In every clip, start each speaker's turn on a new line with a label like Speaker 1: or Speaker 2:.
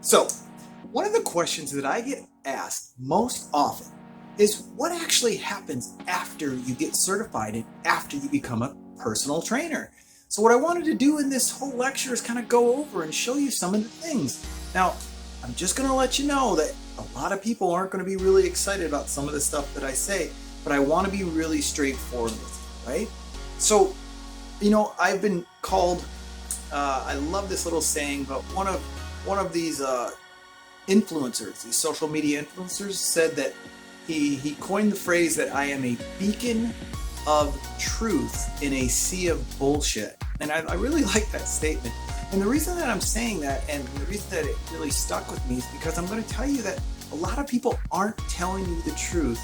Speaker 1: So, one of the questions that I get asked most often is what actually happens after you get certified and after you become a personal trainer. So, what I wanted to do in this whole lecture is kind of go over and show you some of the things. Now, I'm just going to let you know that a lot of people aren't going to be really excited about some of the stuff that I say, but I want to be really straightforward with you, right? So, I've been called, I love this little saying, but one of these influencers, these social media influencers, said that he coined the phrase that I am a beacon of truth in a sea of bullshit. And I really like that statement. And the reason that I'm saying that, and the reason that it really stuck with me, is because I'm going to tell you that a lot of people aren't telling you the truth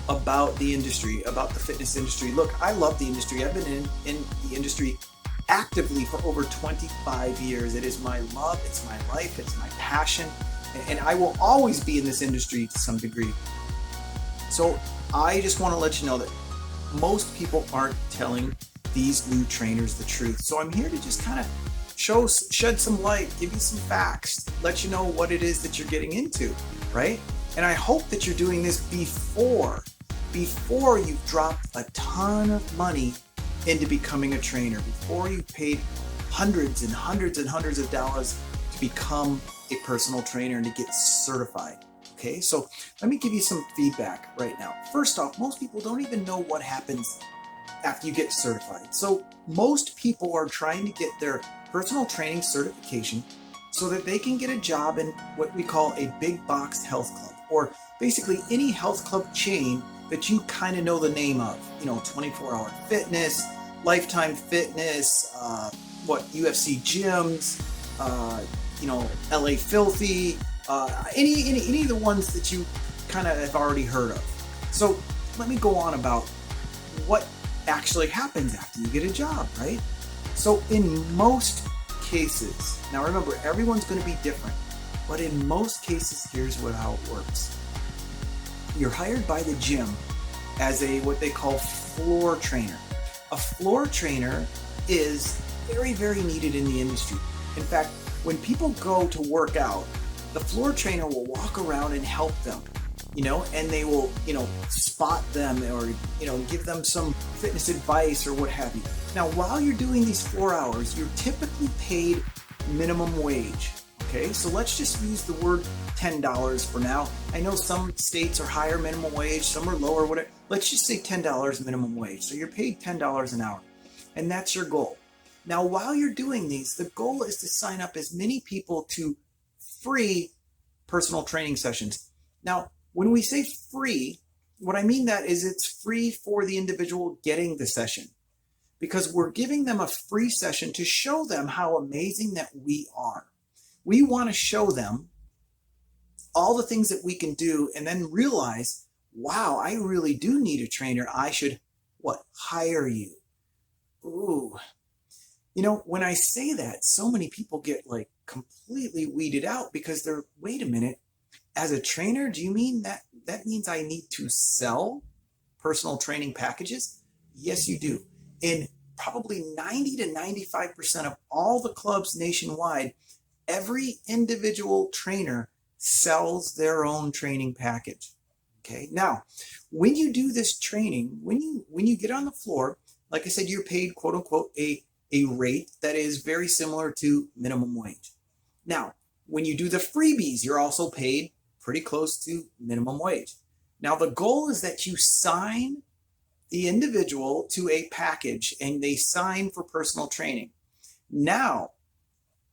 Speaker 1: about the industry, about the fitness industry. Look, I love the industry. I've been in the industry actively for over 25 years. It is my love, it's my life, it's my passion, and I will always be in this industry to some degree. So I just want to let you know that most people aren't telling these new trainers the truth. So I'm here to just kind of shed some light, give you some facts, let you know what it is that you're getting into, right? And I hope that you're doing this before you've dropped a ton of money into becoming a trainer, before you've paid hundreds and hundreds and hundreds of dollars to become a personal trainer and to get certified. Okay, so let me give you some feedback right now. First off, most people don't even know what happens after you get certified. So most people are trying to get their personal training certification so that they can get a job in what we call a big box health club, or basically any health club chain that you kind of know the name of. 24-hour fitness, Lifetime Fitness, UFC gyms, LA Filthy, any of the ones that you kind of have already heard of. So let me go on about what actually happens after you get a job, right? So in most cases, now remember, everyone's going to be different, but in most cases, here's how it works. You're hired by the gym as a what they call floor trainer. A floor trainer is very, very needed in the industry. In fact, when people go to work out, the floor trainer will walk around and help them, and they will, spot them or, give them some fitness advice or what have you. Now, while you're doing these 4 hours, you're typically paid minimum wage. Okay, so let's just use the word $10 for now. I know some states are higher minimum wage, some are lower, whatever. Let's just say $10 minimum wage. So you're paid $10 an hour, and that's your goal. Now, while you're doing these, the goal is to sign up as many people to free personal training sessions. Now, when we say free, what I mean that is it's free for the individual getting the session, because we're giving them a free session to show them how amazing that we are. We want to show them all the things that we can do and then realize, wow, I really do need a trainer. I should, hire you. Ooh. When I say that, so many people get completely weeded out because they're, wait a minute, as a trainer, do you mean that means I need to sell personal training packages? Yes, you do. In probably 90 to 95% of all the clubs nationwide, every individual trainer sells their own training package. Okay. Now, when you do this training, when you get on the floor, like I said, you're paid, quote unquote, a rate that is very similar to minimum wage. Now, when you do the freebies, you're also paid pretty close to minimum wage. Now, the goal is that you sign the individual to a package and they sign for personal training. Now,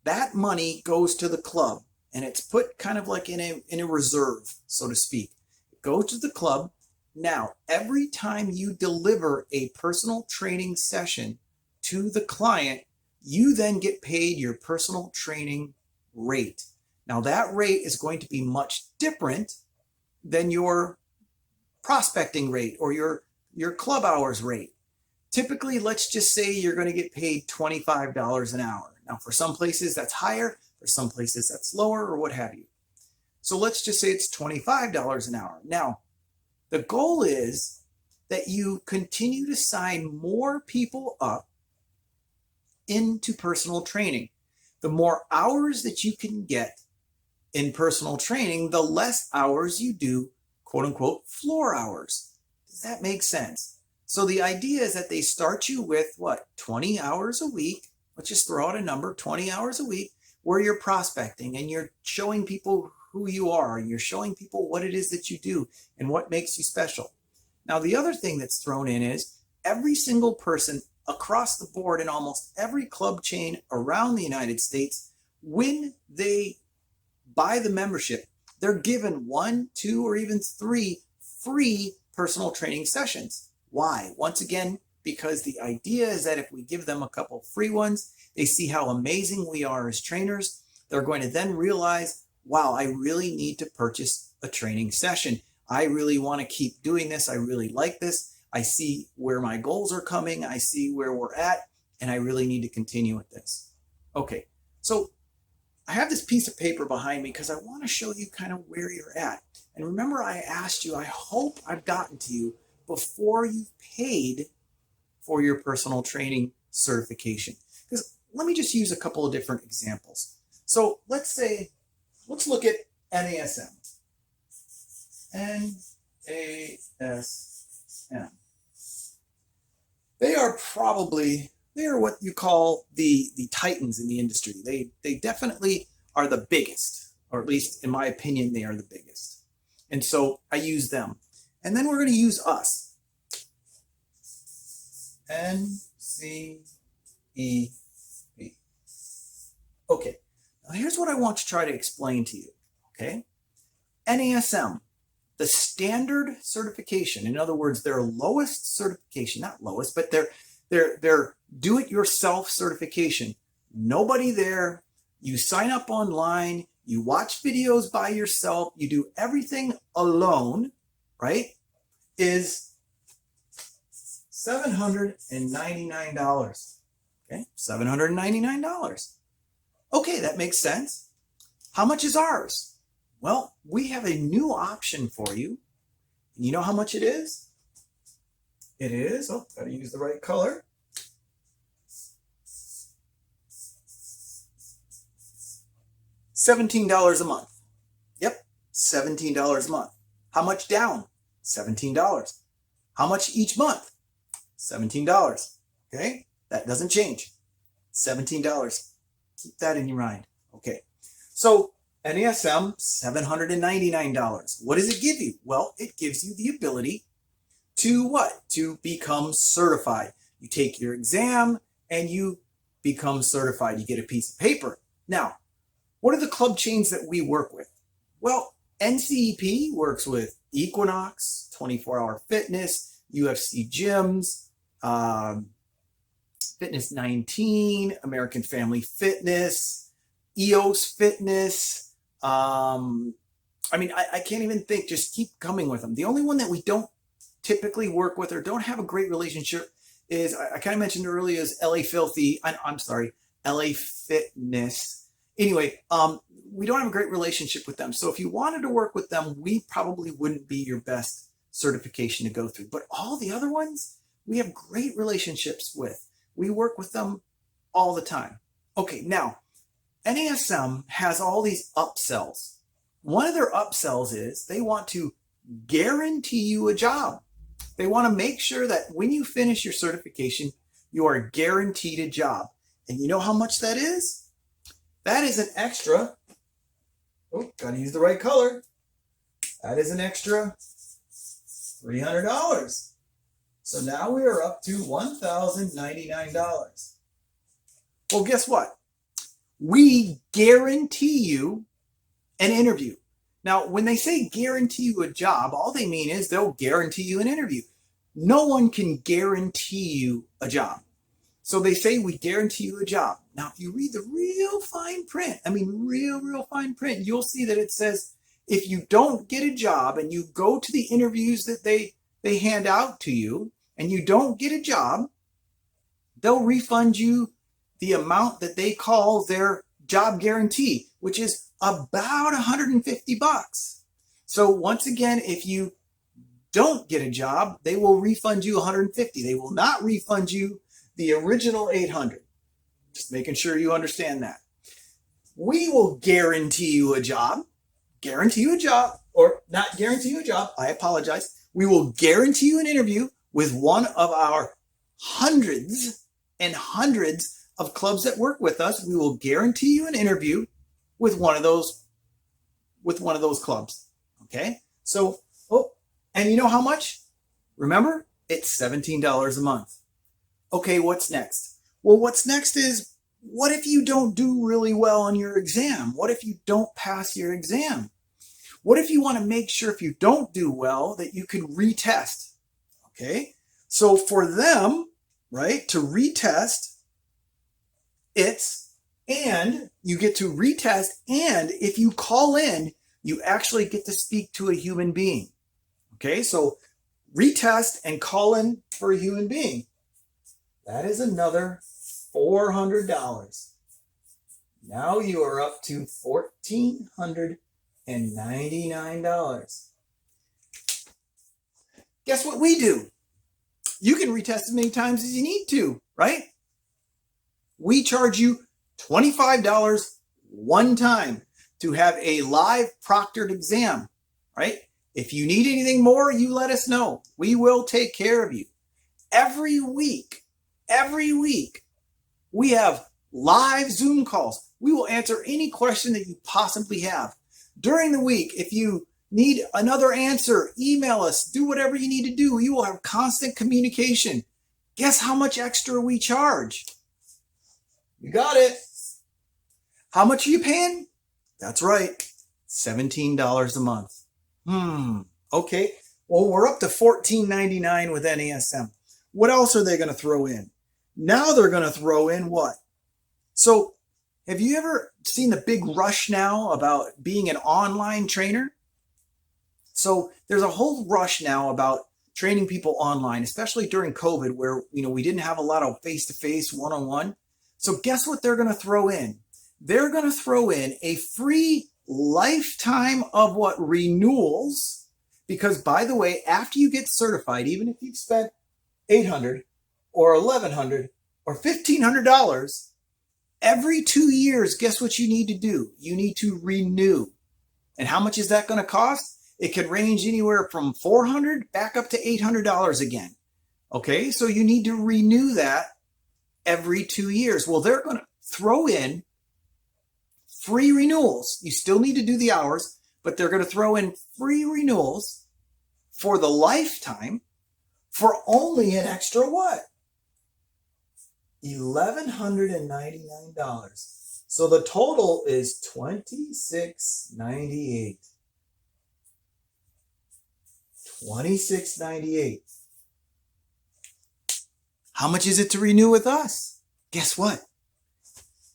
Speaker 1: that money goes to the club and it's put kind of like in a reserve, so to speak. It goes to the club. Now, every time you deliver a personal training session to the client, you then get paid your personal training rate. Now, that rate is going to be much different than your prospecting rate or your club hours rate. Typically, let's just say you're going to get paid $25 an hour. Now, for some places that's higher, for some places that's lower, or what have you. So let's just say it's $25 an hour. Now, the goal is that you continue to sign more people up into personal training. The more hours that you can get, in personal training, the less hours you do, quote unquote, floor hours. Does that make sense? So the idea is that they start you with what, 20 hours a week. Let's just throw out a number, 20 hours a week, where you're prospecting and you're showing people who you are, and you're showing people what it is that you do and what makes you special. Now, the other thing that's thrown in is every single person across the board in almost every club chain around the United States, when they buy the membership, they're given 1, 2, or even 3 free personal training sessions. Why? Once again, because the idea is that if we give them a couple free ones, they see how amazing we are as trainers. They're going to then realize, wow, I really need to purchase a training session. I really want to keep doing this. I really like this. I see where my goals are coming. I see where we're at, and I really need to continue with this. Okay, so I have this piece of paper behind me because I want to show you kind of where you're at. And remember, I asked you, I hope I've gotten to you before you've paid for your personal training certification. Because let me just use a couple of different examples. So let's look at NASM. NASM. They are what you call the titans in the industry. They definitely are the biggest, or at least in my opinion, they are the biggest. And so I use them. And then we're going to use us. NCEP. Okay, now here's what I want to try to explain to you, okay? NASM, the standard certification, in other words, their lowest certification, not lowest, but their do-it-yourself certification. Nobody there, you sign up online, you watch videos by yourself, you do everything alone, right, is $799, okay, $799. Okay, that makes sense. How much is ours? Well, we have a new option for you. And you know how much it is? It is, oh, gotta use the right color. $17 a month. Yep, $17 a month. How much down? $17. How much each month? $17. Okay, that doesn't change. $17. Keep that in your mind. Okay, so NASM, $799. What does it give you? Well, it gives you the ability to what? To become certified. You take your exam and you become certified. You get a piece of paper. Now, what are the club chains that we work with? Well, NCEP works with Equinox, 24-Hour Fitness, UFC Gyms, Fitness 19, American Family Fitness, EOS Fitness. I can't even think, just keep coming with them. The only one that we don't typically work with or don't have a great relationship is, I kind of mentioned earlier, is LA Fitness. Anyway, we don't have a great relationship with them. So if you wanted to work with them, we probably wouldn't be your best certification to go through. But all the other ones, we have great relationships with. We work with them all the time. Okay, now, NASM has all these upsells. One of their upsells is they want to guarantee you a job. They want to make sure that when you finish your certification, you are guaranteed a job. And you know how much that is? That is an extra, oh, gotta use the right color. That is an extra $300. So now we are up to $1,099. Well, guess what? We guarantee you an interview. Now, when they say guarantee you a job, all they mean is they'll guarantee you an interview. No one can guarantee you a job. So they say we guarantee you a job. Now, if you read the real fine print, real fine print, you'll see that it says if you don't get a job and you go to the interviews that they hand out to you and you don't get a job, they'll refund you the amount that they call their job guarantee, which is about $150. So once again, if you don't get a job, they will refund you $150. They will not refund you the original $800. Just making sure you understand that. we will guarantee you a job. Guarantee you a job, or not guarantee you a job, I apologize. We will guarantee you an interview with one of our hundreds and hundreds of clubs that work with us. We will guarantee you an interview with one of those clubs. Okay? So, and you know how much? Remember, it's $17 a month. Okay, what's next? Well, what's next is, what if you don't do really well on your exam? What if you don't pass your exam? What if you want to make sure if you don't do well that you can retest? Okay, so for them, right, to retest, and you get to retest, and if you call in, you actually get to speak to a human being. Okay, so retest and call in for a human being. That is another $400. Now you are up to $1,499. Guess what we do? You can retest as many times as you need to, right? We charge you $25 one time to have a live proctored exam, right? If you need anything more, you let us know. We will take care of you. Every week, we have live Zoom calls. We will answer any question that you possibly have. During the week, if you need another answer, email us, do whatever you need to do. You will have constant communication. Guess how much extra we charge? You got it. How much are you paying? That's right, $17 a month. Okay. Well, we're up to $14.99 with NASM. What else are they going to throw in? Now they're going to throw in what? So have you ever seen the big rush now about being an online trainer? So there's a whole rush now about training people online, especially during COVID, where we didn't have a lot of face-to-face, one-on-one. So guess what they're going to throw in? They're going to throw in a free lifetime of renewals, because by the way, after you get certified, even if you've spent $800 or $1,100 or $1,500, every 2 years, guess what you need to do? You need to renew. And how much is that going to cost? It can range anywhere from $400 back up to $800 again. Okay, so you need to renew that every 2 years. Well, they're going to throw in free renewals. You still need to do the hours, but they're going to throw in free renewals for the lifetime for only an extra what? $1,199. So the total is $26.98. $26.98. How much is it to renew with us? Guess what?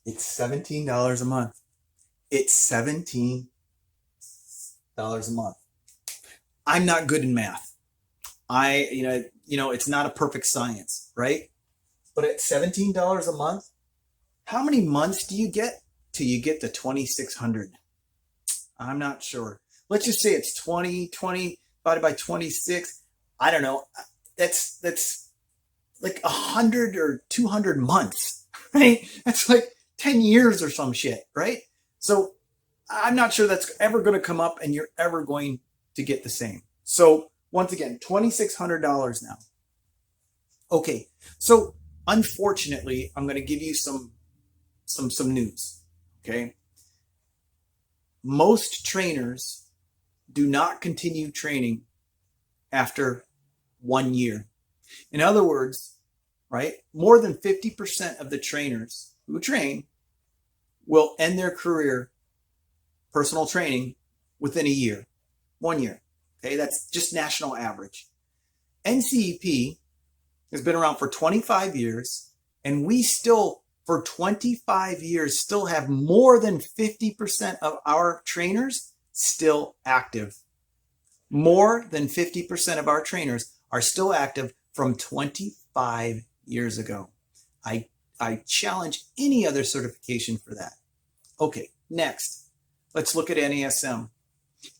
Speaker 1: It's $17 a month. It's $17 a month. I'm not good in math. It's not a perfect science, right? But at $17 a month, how many months do you get till you get to 2,600? I'm not sure. Let's just say it's 20 divided by 26. I don't know. That's like 100 or 200 months, right? That's like 10 years or some shit, right? So I'm not sure that's ever going to come up and you're ever going to get the same. So once again, $2,600 now. Okay, so unfortunately, I'm going to give you some news, okay? Most trainers do not continue training after 1 year. In other words, right, more than 50% of the trainers who train will end their career personal training within a year, 1 year. Okay, that's just national average. NCEP has been around for 25 years, and we still, for 25 years, still have more than 50% of our trainers still active. More than 50% of our trainers are still active from 25 years ago. I challenge any other certification for that. Okay, next, let's look at NASM.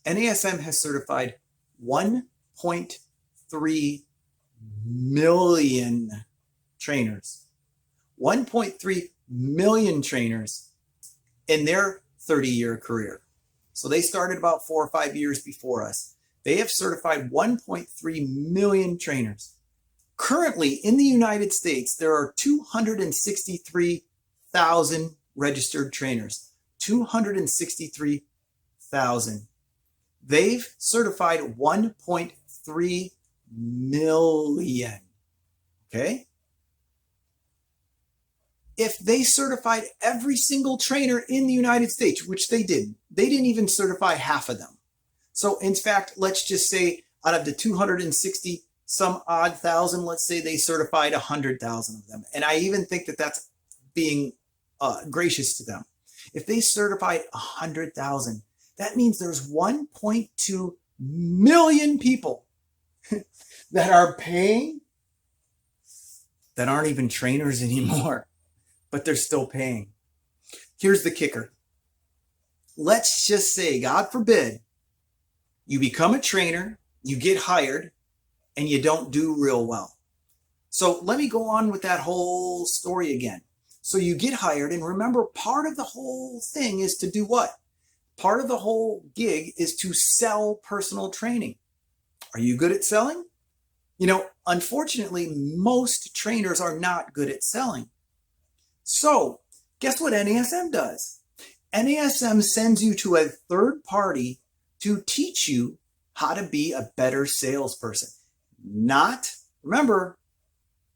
Speaker 1: NASM has certified 1.3 million trainers. 1.3 million trainers in their 30-year career. So they started about 4 or 5 years before us. They have certified 1.3 million trainers. Currently in the United States, there are 263,000 registered trainers. 263,000. They've certified 1.3 million. Okay? If they certified every single trainer in the United States, which they didn't even certify half of them. So in fact, let's just say out of the 260 some odd thousand, let's say they certified 100,000 of them. And I even think that that's being gracious to them. If they certified 100,000, that means there's 1.2 million people that are paying that aren't even trainers anymore, but they're still paying. Here's the kicker. Let's just say, God forbid, you become a trainer, you get hired, and you don't do real well. So let me go on with that whole story again. So you get hired, and remember, part of the whole thing is to do what? Part of the whole gig is to sell personal training. Are you good at selling? You know, unfortunately, most trainers are not good at selling. So guess what NASM does? NASM sends you to a third party to teach you how to be a better salesperson. Remember,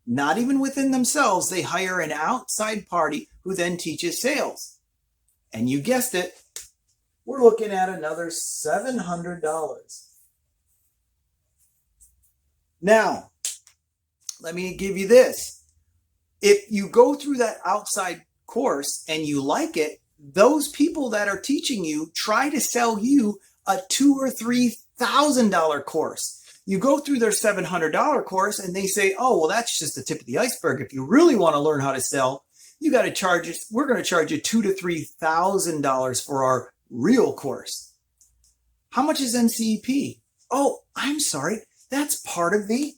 Speaker 1: not even within themselves, they hire an outside party who then teaches sales. And you guessed it, we're looking at another $700. Now, let me give you this. If you go through that outside course and you like it, those people that are teaching you try to sell you a $2,000 or $3,000 course. You go through their $700 course and they say, oh, well, that's just the tip of the iceberg. If you really want to learn how to sell, you got to charge us. We're going to charge you $2,000 to $3,000 for our real course. How much is NCEP? Oh, I'm sorry. That's part of the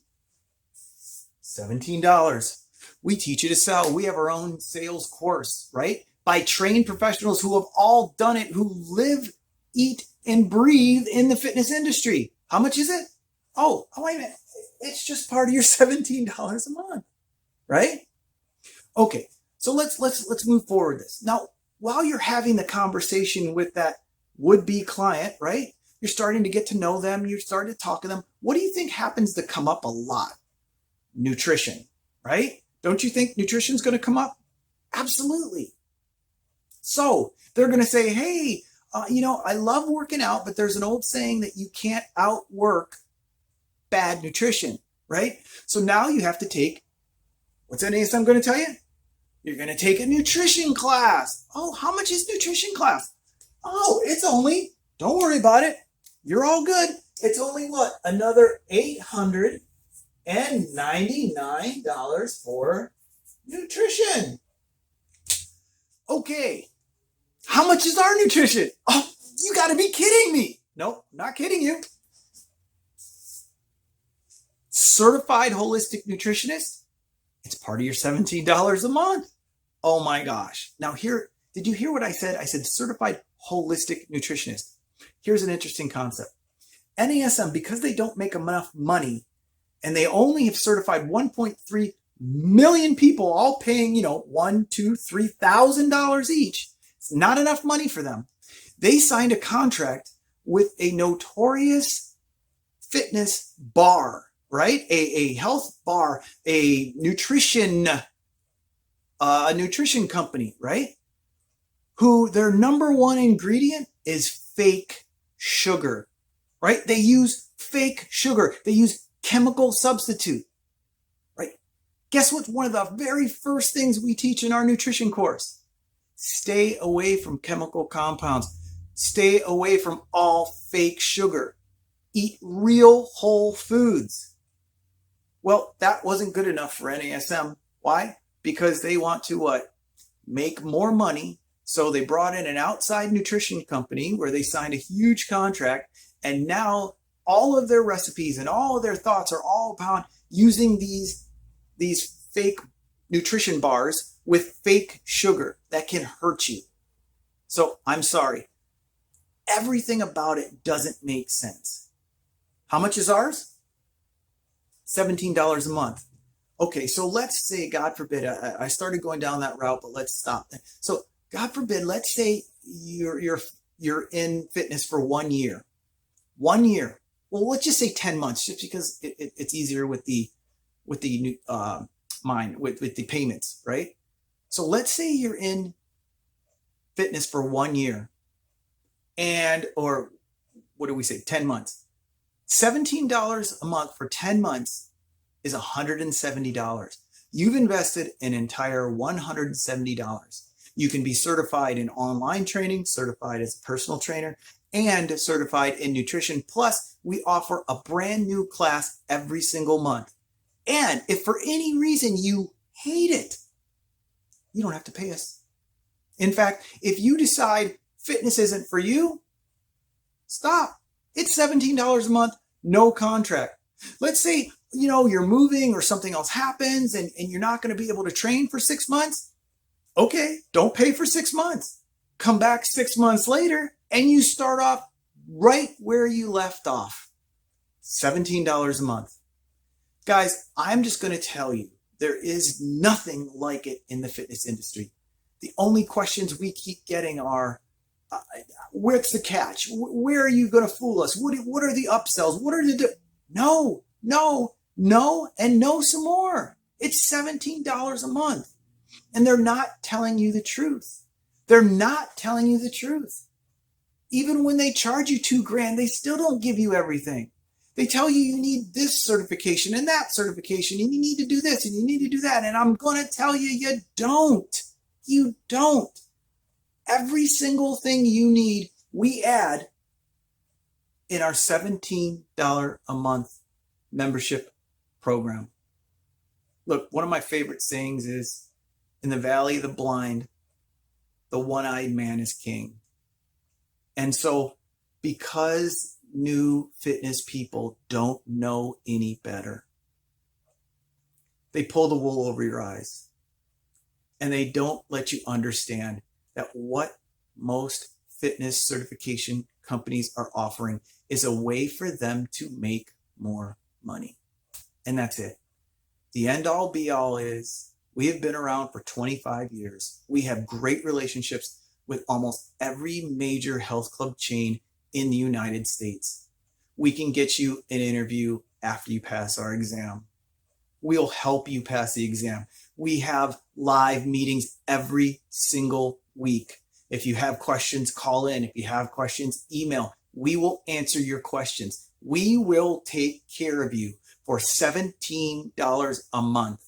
Speaker 1: $17. We teach you to sell. We have our own sales course, right? By trained professionals who have all done it, who live, eat, and breathe in the fitness industry. How much is it? Oh, wait a minute. It's just part of your $17 a month, right? Okay, so let's move forward this. Now, while you're having the conversation with that would-be client, right? You're starting to get to know them. You're starting to talk to them. What do you think happens to come up a lot? Nutrition, right? Don't you think nutrition's going to come up? Absolutely. So they're going to say, hey, I love working out, but there's an old saying that you can't outwork bad nutrition, right? So now you have to take, what's NASM going to tell you? You're going to take a nutrition class. Oh, how much is nutrition class? Oh, it's only, don't worry about it. You're all good. It's only what? Another $899 for nutrition. Okay. How much is our nutrition? Oh, you got to be kidding me. Nope, not kidding you. Certified holistic nutritionist. It's part of your $17 a month. Oh my gosh. Now here, did you hear what I said? I said certified holistic nutritionist. Here's an interesting concept. NASM, because they don't make enough money and they only have certified 1.3 million people, all paying, $1,000, $2,000, $3,000 each. It's not enough money for them. They signed a contract with a notorious fitness bar, right? A health bar, a nutrition company, right? Who their number one ingredient is fake sugar, right? They use fake sugar. They use chemical substitute, right? Guess what's one of the very first things we teach in our nutrition course? Stay away from chemical compounds. Stay away from all fake sugar. Eat real whole foods. Well, that wasn't good enough for NASM. Why? Because they want to what? Make more money. So they brought in an outside nutrition company where they signed a huge contract. And now all of their recipes and all of their thoughts are all about using these fake nutrition bars with fake sugar that can hurt you. So I'm sorry. Everything about it doesn't make sense. How much is ours? $17 a month. Okay, so let's say, God forbid, I started going down that route, but let's stop. So, God forbid, let's say you're in fitness for 1 year. 1 year. Well, let's just say 10 months, just because it's easier with the payments, right? So let's say you're in fitness for 1 year, or what do we say, 10 months. $17 a month for 10 months is $170. You've invested an entire $170. You can be certified in online training, certified as a personal trainer, and certified in nutrition. Plus, we offer a brand new class every single month. And if for any reason you hate it, you don't have to pay us. In fact, if you decide fitness isn't for you, stop. It's $17 a month, no contract. Let's say, you're moving or something else happens and you're not going to be able to train for 6 months. Okay, don't pay for 6 months. Come back 6 months later and you start off right where you left off. $17 a month. Guys, I'm just going to tell you, there is nothing like it in the fitness industry. The only questions we keep getting are, where's the catch? Where are you going to fool us? What are the upsells? What are the... No, and no some more. It's $17 a month. And they're not telling you the truth. They're not telling you the truth. Even when they charge you $2,000, they still don't give you everything. They tell you you need this certification and that certification, and you need to do this and you need to do that. And I'm going to tell you, you don't. You don't. Every single thing you need, we add in our $17 a month membership program. Look, one of my favorite sayings is, in the valley of the blind, the one-eyed man is king. And so, because new fitness people don't know any better, they pull the wool over your eyes. And they don't let you understand that what most fitness certification companies are offering is a way for them to make more money. And that's it. The end all be all is, we have been around for 25 years. We have great relationships with almost every major health club chain in the United States. We can get you an interview after you pass our exam. We'll help you pass the exam. We have live meetings every single week. If you have questions, call in. If you have questions, email. We will answer your questions. We will take care of you for $17 a month.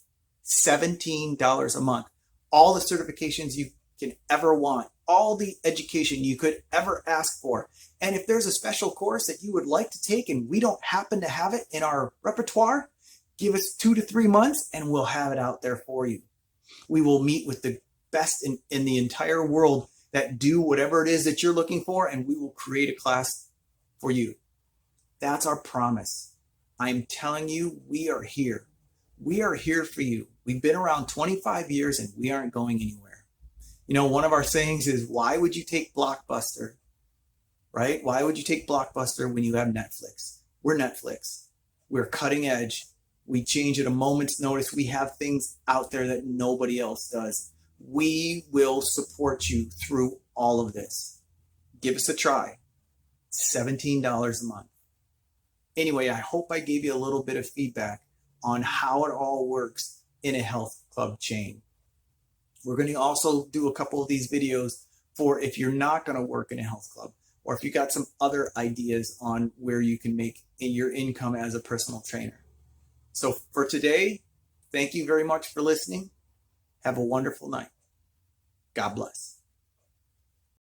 Speaker 1: $17 a month. All the certifications you can ever want. All the education you could ever ask for. And if there's a special course that you would like to take and we don't happen to have it in our repertoire, give us 2 to 3 months and we'll have it out there for you. We will meet with the best in the entire world that do whatever it is that you're looking for, and we will create a class for you. That's our promise. I'm telling you, we are here. We are here for you. We've been around 25 years and we aren't going anywhere. One of our sayings is, why would you take Blockbuster, right? Why would you take Blockbuster when you have Netflix? We're Netflix. We're cutting edge. We change at a moment's notice. We have things out there that nobody else does. We will support you through all of this. Give us a try. $17 a month. Anyway, I hope I gave you a little bit of feedback on how it all works in a health club chain. We're going to also do a couple of these videos for if you're not going to work in a health club, or if you got some other ideas on where you can make your income as a personal trainer. So for today, thank you very much for listening. Have a wonderful night. God bless.